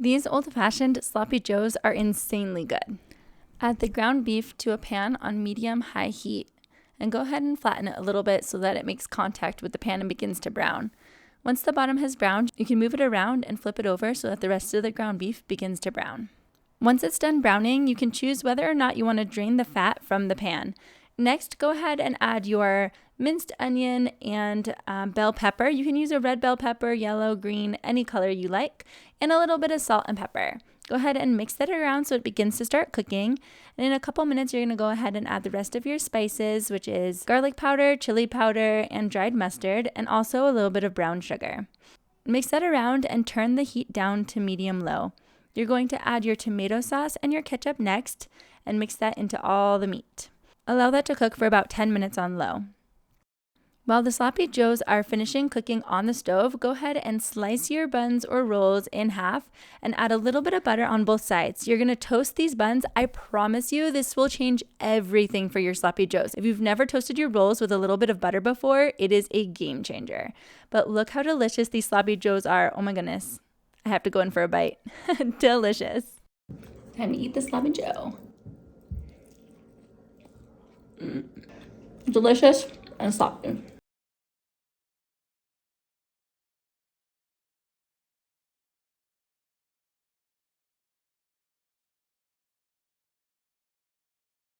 These old-fashioned sloppy joes are insanely good. Add the ground beef to a pan on medium-high heat and go ahead and flatten it a little bit so that it makes contact with the pan and begins to brown. Once the bottom has browned, you can move it around and flip it over so that the rest of the ground beef begins to brown. Once it's done browning, you can choose whether or not you want to drain the fat from the pan. Next, go ahead and add your minced onion and bell pepper. You can use a red bell pepper, yellow, green, any color you like, and a little bit of salt and pepper. Go ahead and mix that around so it begins to start cooking. And in a couple minutes, you're going to go ahead and add the rest of your spices, which is garlic powder, chili powder, and dried mustard, and also a little bit of brown sugar. Mix that around and turn the heat down to medium-low. You're going to add your tomato sauce and your ketchup next and mix that into all the meat. Allow that to cook for about 10 minutes on low. While the sloppy joes are finishing cooking on the stove, go ahead and slice your buns or rolls in half and add a little bit of butter on both sides. You're going to toast these buns. I promise you this will change everything for your sloppy joes. If you've never toasted your rolls with a little bit of butter before, it is a game changer. But look how delicious these sloppy joes are. Oh my goodness. I have to go in for a bite. Delicious. Time to eat the sloppy joe. Delicious and sloppy.